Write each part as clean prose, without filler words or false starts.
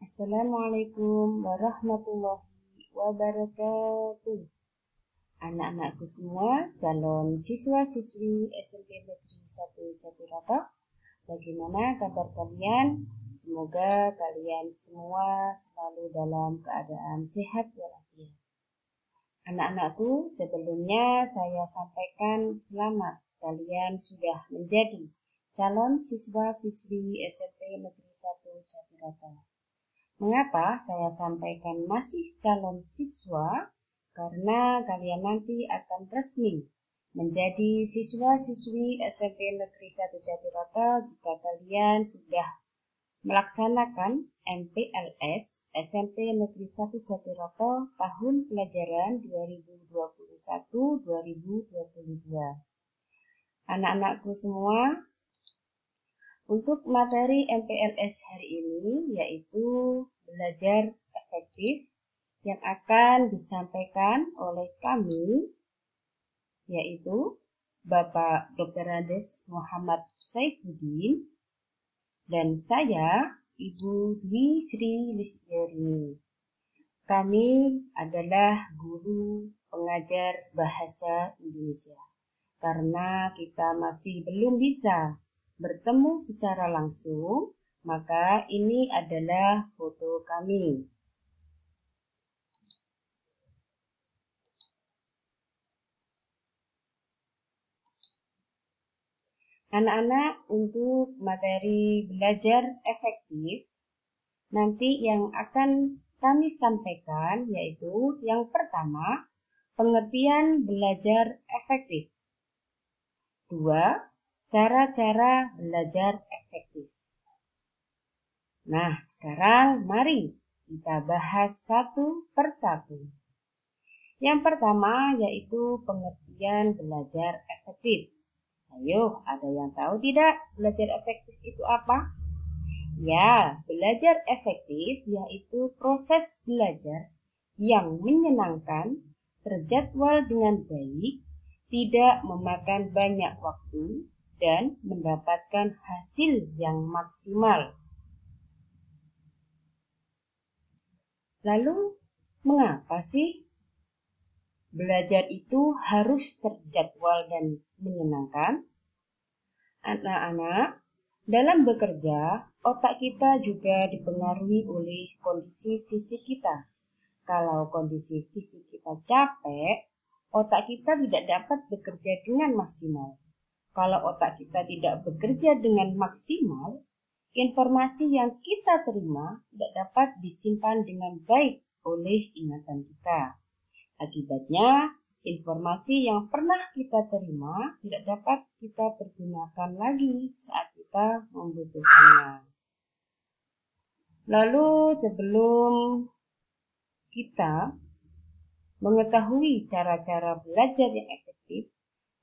Assalamualaikum warahmatullahi wabarakatuh. Anak-anakku semua, calon siswa-siswi SMP Negeri 1 Jatiroto. Bagaimana kabar kalian? Semoga kalian semua selalu dalam keadaan sehat walafiat. Anak-anakku, sebelumnya saya sampaikan selamat kalian sudah menjadi calon siswa-siswi SMP Negeri 1 Jatiroto. Mengapa saya sampaikan masih calon siswa? Karena kalian nanti akan resmi menjadi siswa-siswi SMP Negeri 1 Jatiroto jika kalian sudah melaksanakan MPLS SMP Negeri 1 Jatiroto tahun pelajaran 2021-2022. Anak-anakku semua, untuk materi MPLS hari ini yaitu belajar efektif yang akan disampaikan oleh kami, yaitu Bapak Dr. Andes Muhammad Saifuddin dan saya Ibu Dwi Sri Listiani. Kami adalah guru pengajar bahasa Indonesia. Karena kita masih belum bisa bertemu secara langsung, maka ini adalah foto kami. Anak-anak, untuk materi belajar efektif, nanti yang akan kami sampaikan yaitu yang pertama, pengertian belajar efektif. 2. Cara-cara belajar efektif. Nah, sekarang mari kita bahas satu persatu. Yang pertama yaitu pengertian belajar efektif. Ayo, ada yang tahu tidak belajar efektif itu apa? Ya, belajar efektif yaitu proses belajar yang menyenangkan, terjadwal dengan baik, tidak memakan banyak waktu, dan mendapatkan hasil yang maksimal. Lalu, mengapa sih belajar itu harus terjadwal dan menyenangkan? Anak-anak, dalam bekerja, otak kita juga dipengaruhi oleh kondisi fisik kita. Kalau kondisi fisik kita capek, otak kita tidak dapat bekerja dengan maksimal. Kalau otak kita tidak bekerja dengan maksimal, informasi yang kita terima tidak dapat disimpan dengan baik oleh ingatan kita. Akibatnya, informasi yang pernah kita terima tidak dapat kita pergunakan lagi saat kita membutuhkannya. Lalu, sebelum kita mengetahui cara-cara belajar yang efektif,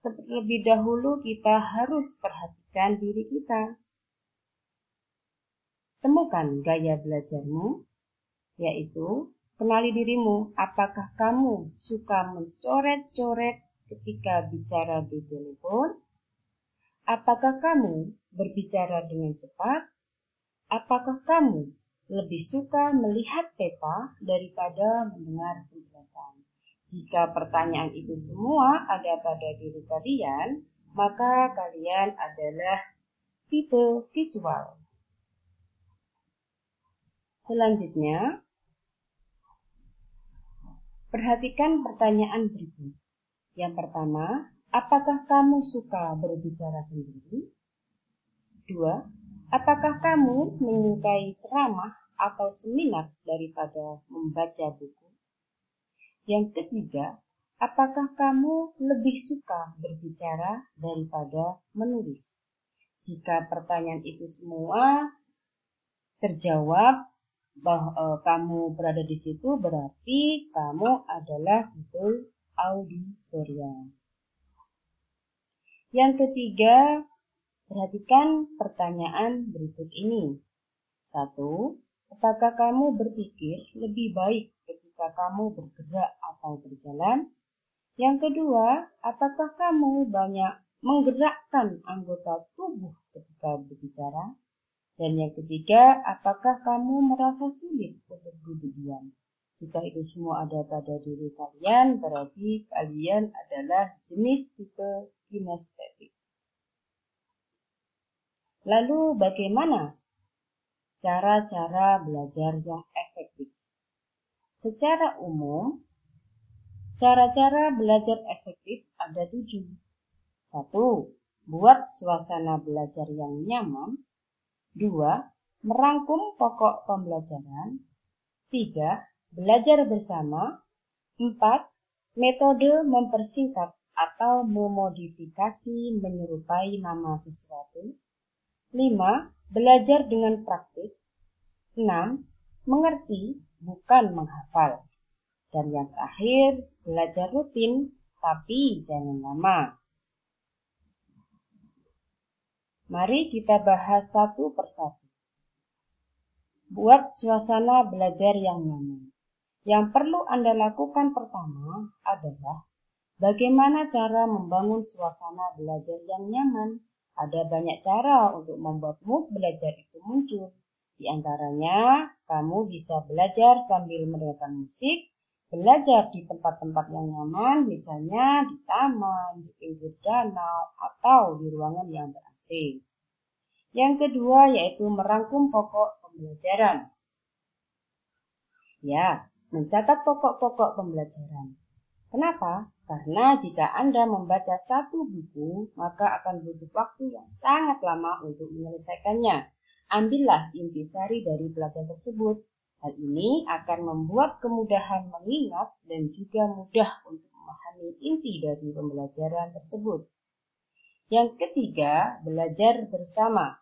terlebih dahulu kita harus perhatikan diri kita. Temukan gaya belajarmu, yaitu kenali dirimu. Apakah kamu suka mencoret-coret ketika bicara di telepon? Apakah kamu berbicara dengan cepat? Apakah kamu lebih suka melihat peta daripada mendengar penjelasan? Jika pertanyaan itu semua ada pada diri kalian, maka kalian adalah tipe visual. Selanjutnya, perhatikan pertanyaan berikut. Yang pertama, apakah kamu suka berbicara sendiri? 2. Apakah kamu menyukai ceramah atau seminar daripada membaca buku? Yang ketiga, apakah kamu lebih suka berbicara daripada menulis? Jika pertanyaan itu semua terjawab bahwa kamu berada di situ, berarti kamu adalah tipe auditorium. Yang ketiga, perhatikan pertanyaan berikut ini. 1. Apakah kamu berpikir lebih baik ketika kamu bergerak atau berjalan? Yang kedua, apakah kamu banyak menggerakkan anggota tubuh ketika berbicara? Dan yang ketiga, apakah kamu merasa sulit untuk duduk diam? Jika itu semua ada pada diri kalian, berarti kalian adalah jenis tipe kinestetik. Lalu bagaimana cara-cara belajar yang efektif? Secara umum, cara-cara belajar efektif ada 7. 1. Buat suasana belajar yang nyaman. 2. Merangkum pokok pembelajaran. 3. Belajar bersama. 4. Metode mempersingkat atau memodifikasi menyerupai nama sesuatu. 5. Belajar dengan praktik. 6. Mengerti, bukan menghafal. Dan yang terakhir, belajar rutin, tapi jangan lama. Mari kita bahas satu persatu. Buat suasana belajar yang nyaman. Yang perlu Anda lakukan pertama adalah bagaimana cara membangun suasana belajar yang nyaman. Ada banyak cara untuk membuat mood belajar itu muncul. Di antaranya, kamu bisa belajar sambil mendengarkan musik, belajar di tempat-tempat yang nyaman, misalnya di taman, di pinggir danau, atau di ruangan yang ber-AC. Yang kedua yaitu merangkum pokok pembelajaran. Ya, mencatat pokok-pokok pembelajaran. Kenapa? Karena jika Anda membaca satu buku, maka akan butuh waktu yang sangat lama untuk menyelesaikannya. Ambillah intisari dari pelajaran tersebut. Hal ini akan membuat kemudahan mengingat dan juga mudah untuk memahami inti dari pembelajaran tersebut. Yang ketiga, belajar bersama.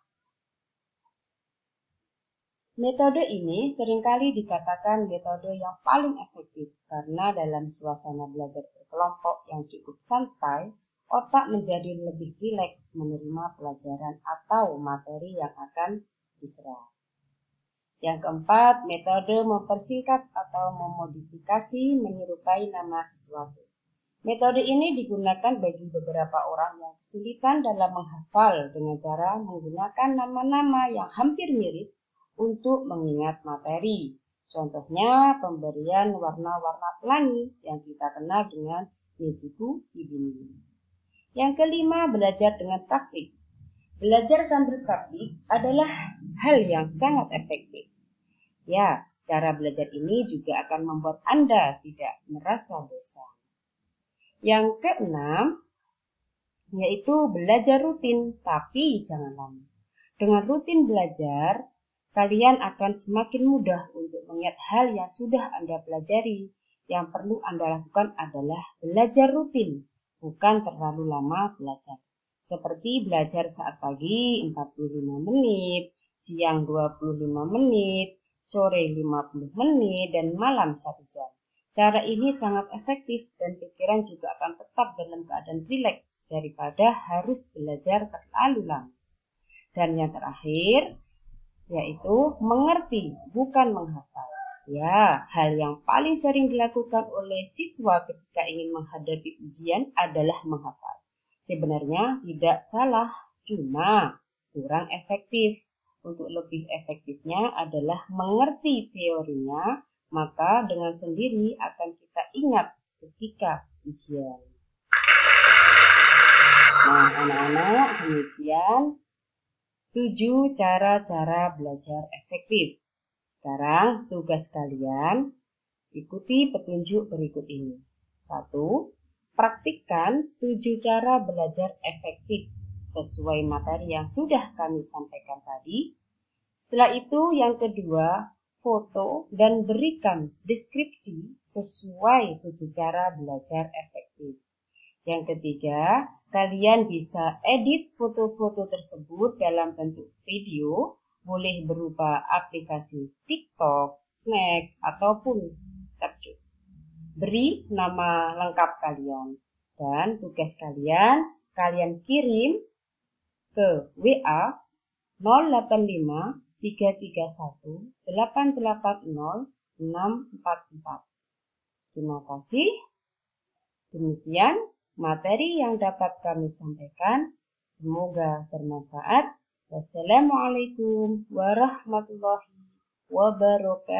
Metode ini seringkali dikatakan metode yang paling efektif karena dalam suasana belajar berkelompok yang cukup santai, otak menjadi lebih rileks menerima pelajaran atau materi yang akan diserap. Yang keempat, metode mempersingkat atau memodifikasi menyerupai nama sesuatu. Metode ini digunakan bagi beberapa orang yang kesulitan dalam menghafal dengan cara menggunakan nama-nama yang hampir mirip untuk mengingat materi. Contohnya pemberian warna-warna pelangi yang kita kenal dengan Nejiku Ibini. Yang kelima, belajar dengan praktik. Belajar sambil praktik adalah hal yang sangat efektif. Ya, cara belajar ini juga akan membuat Anda tidak merasa bosan. Yang keenam, yaitu belajar rutin, tapi jangan lama. Dengan rutin belajar, kalian akan semakin mudah untuk mengingat hal yang sudah Anda pelajari. Yang perlu Anda lakukan adalah belajar rutin, bukan terlalu lama belajar. Seperti belajar saat pagi 45 menit, siang 25 menit, sore 50 menit, dan malam 1 jam. Cara ini sangat efektif dan pikiran juga akan tetap dalam keadaan rileks daripada harus belajar terlalu lama. Dan yang terakhir, yaitu mengerti, bukan menghafal. Ya, hal yang paling sering dilakukan oleh siswa ketika ingin menghadapi ujian adalah menghafal. Sebenarnya tidak salah, cuma kurang efektif. Untuk lebih efektifnya adalah mengerti teorinya, maka dengan sendiri akan kita ingat ketika ujian. Nah, anak-anak, demikian 7 cara-cara belajar efektif. Sekarang tugas kalian ikuti petunjuk berikut ini. 1. Praktikkan 7 cara belajar efektif sesuai materi yang sudah kami sampaikan tadi. Setelah itu yang kedua, foto dan berikan deskripsi sesuai 7 cara belajar efektif. Yang ketiga, kalian bisa edit foto-foto tersebut dalam bentuk video, boleh berupa aplikasi TikTok, Snap, ataupun Capcut. Beri nama lengkap kalian. Dan tugas kalian kirim ke WA 085 331 880 644. Terima kasih. Demikian materi yang dapat kami sampaikan. Semoga bermanfaat. Wassalamualaikum warahmatullahi wabarakatuh.